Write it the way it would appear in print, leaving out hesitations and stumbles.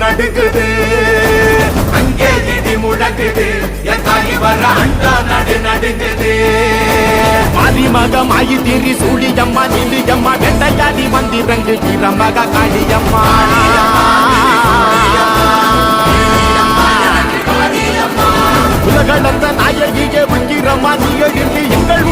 நடுங்குது, அங்கே இடி முழங்குது, என் தாய் வர அண்டா நடுங்குது. மாரிமக மாயி திரி சூழியம்மா நிலியம்மா வெண்டையாடி வந்திரங்கு கிரமக காளியம்மா. உலகளந்த நாயகியே உக்கிரம்மா நீ எழுந்து எங்கள்